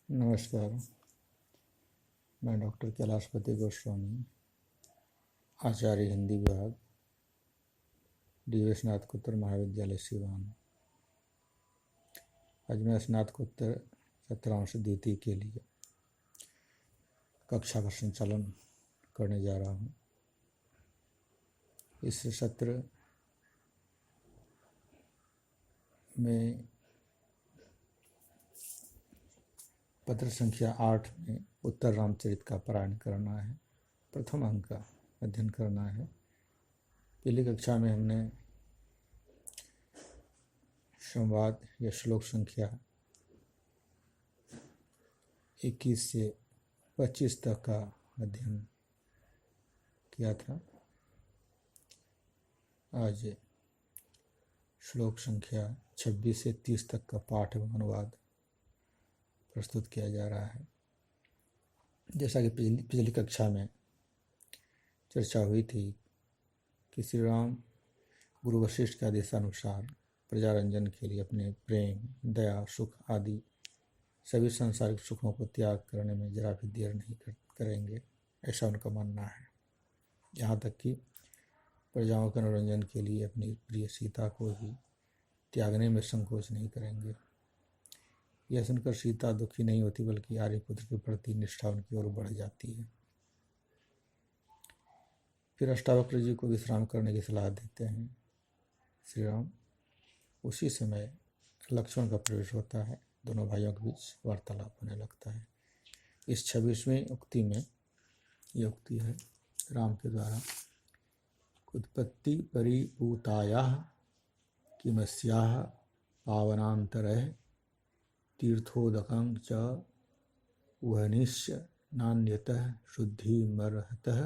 नमस्कार। मैं डॉक्टर कैलाशपति गोस्वामी, आचार्य हिंदी विभाग, डी.वी. स्नातकोत्तर महाविद्यालय सिवान। आज मैं स्नातकोत्तर सत्रांश द्वितीय के लिए कक्षा का संचालन करने जा रहा हूँ। इस सत्र में पत्र संख्या 8 में उत्तर रामचरित का पारायण करना है। प्रथम अंक का अध्ययन करना है। पहली कक्षा में हमने संवाद या श्लोक संख्या 21 से 25 तक का अध्ययन किया था। आज श्लोक संख्या 26 से 30 तक का पाठ एवं अनुवाद प्रस्तुत किया जा रहा है। जैसा कि पिछली कक्षा में चर्चा हुई थी कि श्री राम गुरु वशिष्ठ के आदेशानुसार प्रजारंजन के लिए अपने प्रेम, दया, सुख आदि सभी सांसारिक सुखों को त्याग करने में जरा भी देर नहीं करेंगे, ऐसा उनका मानना है। यहाँ तक कि प्रजाओं के मनोरंजन के लिए अपनी प्रिय सीता को ही त्यागने में संकोच नहीं करेंगे। यह सुनकर सीता दुखी नहीं होती, बल्कि आर्यपुत्र के प्रति निष्ठा उनकी ओर बढ़ जाती है। फिर अष्टावक्र जी को विश्राम करने की सलाह देते हैं श्री राम। उसी समय लक्ष्मण का प्रवेश होता है। दोनों भाइयों के बीच वार्तालाप होने लगता है। इस 26वीं उक्ति में यह उक्ति है राम के द्वारा, उत्पत्ति परिपूतायाः किमस्याः पावनान्तरः तीर्थोदकं च वहनिश्च नान्यतः शुद्धिमर्हतः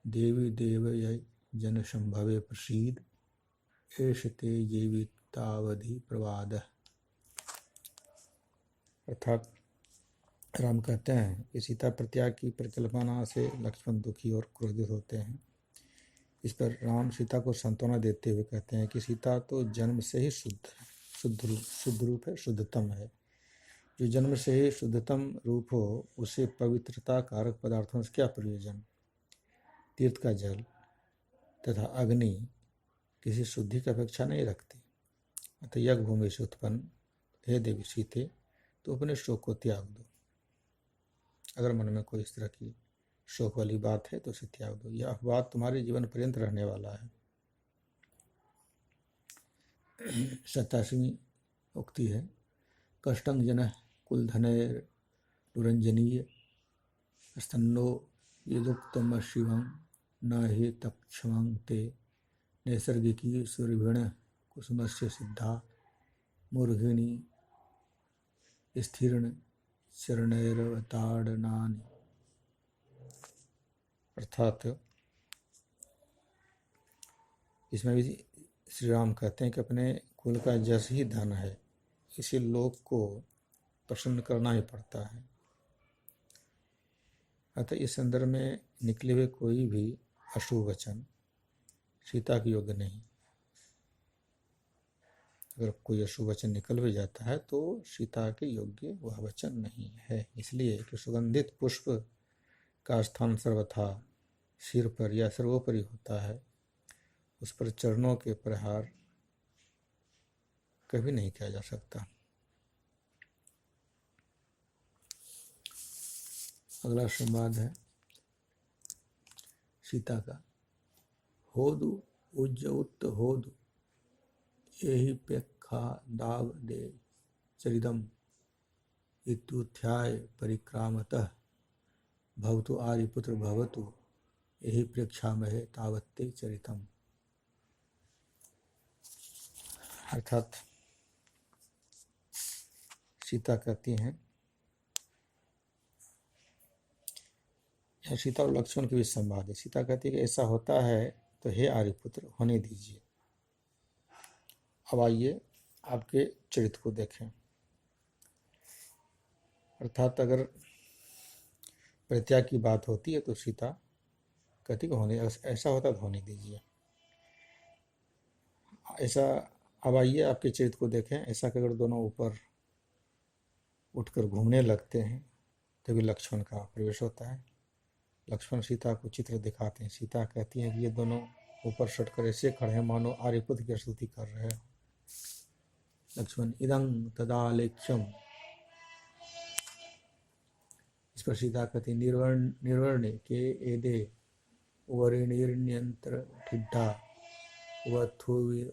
देवी देवय जनसंभवे प्रसीद एष ते जीवितावधि प्रवादः। अर्थात राम कहते हैं कि सीता प्रत्याग की परिकल्पना से लक्ष्मण दुखी और क्रोधित होते हैं। इस पर राम सीता को सांत्वना देते हुए कहते हैं कि सीता तो जन्म से ही शुद्ध रूप है, शुद्धतम है। जो जन्म से ही शुद्धतम रूप हो, उसे पवित्रता कारक पदार्थों से क्या प्रयोजन। तीर्थ का जल तथा अग्नि किसी शुद्धि की अपेक्षा नहीं रखती। अतः यज्ञ भूमि से उत्पन्न हे देवी सीते, तो अपने शोक को त्याग दो। अगर मन में कोई इस तरह की शोक वाली बात है तो उसे त्याग दो। यह अपवाद तुम्हारे जीवन पर्यंत रहने वाला है। 87वीं उक्ति है, कष्टं जनः कुलधनैर्नुरञ्जनीय स्तन्नो यदुक्तम शिवं न हि तत्क्षमं ते नैसर्गिकी सूर्यभिण कुसुमस्य सिद्धा मूर्घिणी स्थिरण चरणैरवताड़नानि। अर्थात इसमें भी श्री राम कहते हैं कि अपने कुल का जस ही धन है, इसी लोक को प्रसन्न करना ही पड़ता है। अतः इस संदर्भ में निकले हुए कोई भी अशुभ वचन सीता के योग्य नहीं। अगर कोई अशुभ वचन निकल भी जाता है तो सीता के योग्य वह वचन नहीं है। इसलिए कि सुगंधित पुष्प का स्थान सर्वथा सिर पर या सर्वोपरि होता है, उस पर चरणों के प्रहार कभी नहीं किया जा सकता। अगला संवाद है सीता का, होदु उज्जउत होदु एहि पेखा दाव दे चरिदम इत्युत्थाय परिक्रामतः भवतु आर्यपुत्र भवतु एहि प्रेक्षामहे तावत्ते चरितम। अर्थात सीता कहती हैं, यह सीता और लक्ष्मण के बीच संवाद है। सीता कहती है कि ऐसा होता है तो हे आर्यपुत्र होने दीजिए। अब आइए आपके चरित्र को देखें। अर्थात अगर परित्याग की बात होती है तो सीता कहती कि होने, ऐसा होता तो होने दीजिए। ऐसा अब आइए आपके चरित्र को देखें। ऐसा कि अगर दोनों ऊपर उठकर घूमने लगते हैं तभी लक्ष्मण का प्रवेश होता है। लक्ष्मण सीता को चित्र दिखाते हैं। सीता कहती है कि ये दोनों ऊपर सटकर ऐसे खड़े हैं मानो आर्यपुत्र की स्तुति कर रहे हो। लक्ष्मण इदं तदालेख्यम, इस पर सीता कहती निर्वर्णे के एदे वरिणीर्ण्यंत्र ठिड्ढा वथुविय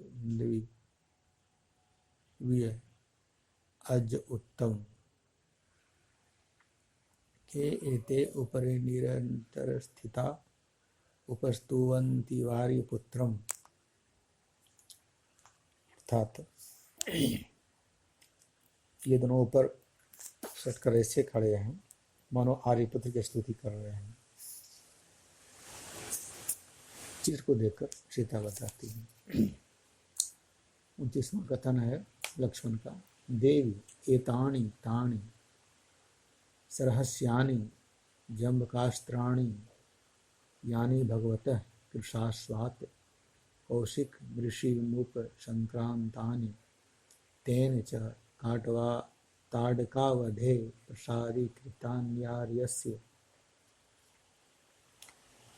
अज उत्तम के एते उपरि निरंतर स्थिता उपस्तुवन्ति वार्यपुत्रम। अर्थात ये दोनों ऊपर सटकर ऐसे खड़े हैं मानो आर्यपुत्र की स्तुति कर रहे हैं। चित्र को देखकर सीता बताती है। 29वां कथन है लक्ष्मण का। देवी एतानि तानि सरहस्यानि जम्बकास्त्राणि यानि भगवतः कृशाश्वात् कौशिक मृषिमुप संक्रांतानि तेन च ताडकावधे प्रसारीकृतान्यार्यस्य।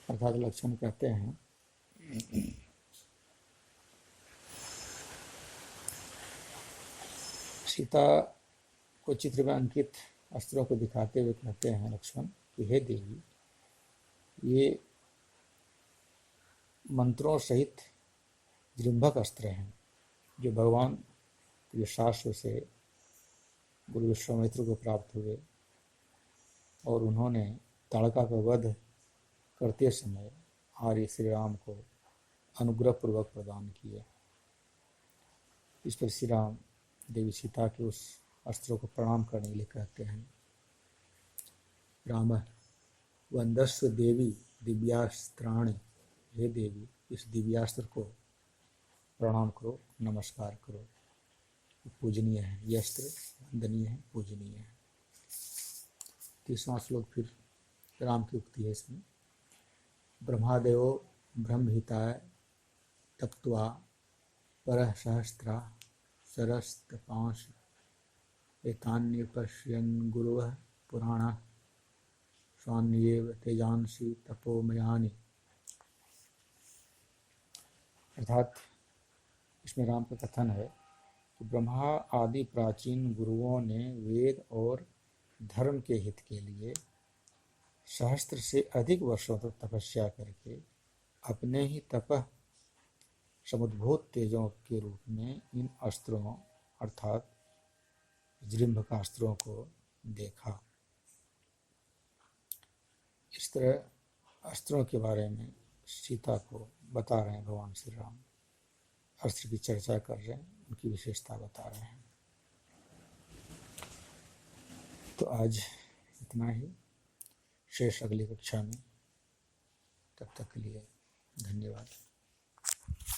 अर्थात लक्ष्मण कहते हैं सीता को चित्र में अंकित अस्त्रों को दिखाते हुए कहते हैं लक्ष्मण कि हे देवी, ये मंत्रों सहित जृंभक अस्त्र हैं जो भगवान कृशाश्व से गुरु विश्वामित्र को प्राप्त हुए और उन्होंने ताड़का का वध करते समय आर्य श्री राम को अनुग्रह पूर्वक प्रदान किए। इस पर श्री राम देवी सीता के उस अस्त्रों को प्रणाम करने के लिए कहते हैं। राम वंदस्व देवी दिव्यास्त्राणि, हे देवी इस दिव्यास्त्र को प्रणाम करो, नमस्कार करो, पूजनीय है, यह अस्त्र वंदनीय है, पूजनीय है। 30वां श्लोक फिर राम की उक्ति है इसमें। ब्रह्मादेवो ब्रह्महिताय तप्त्वा परः सहस्रा सरस्तपांश एतान्यपश्यन् गुरुवः पुराणः स्वान्येव तेजांसि तपोमयानि। अर्थात इसमें राम का कथन है कि ब्रह्मा आदि प्राचीन गुरुओं ने वेद और धर्म के हित के लिए सहस्त्र से अधिक वर्षों तक तपस्या करके अपने ही तपः समुद्भूत तेजों के रूप में इन अस्त्रों अर्थात जृंभकास्त्रों को देखा। इस तरह अस्त्रों के बारे में सीता को बता रहे हैं भगवान श्री राम, अस्त्र की चर्चा कर रहे हैं, उनकी विशेषता बता रहे हैं। तो आज इतना ही, शेष अगली कक्षा में। तब तक के लिए धन्यवाद।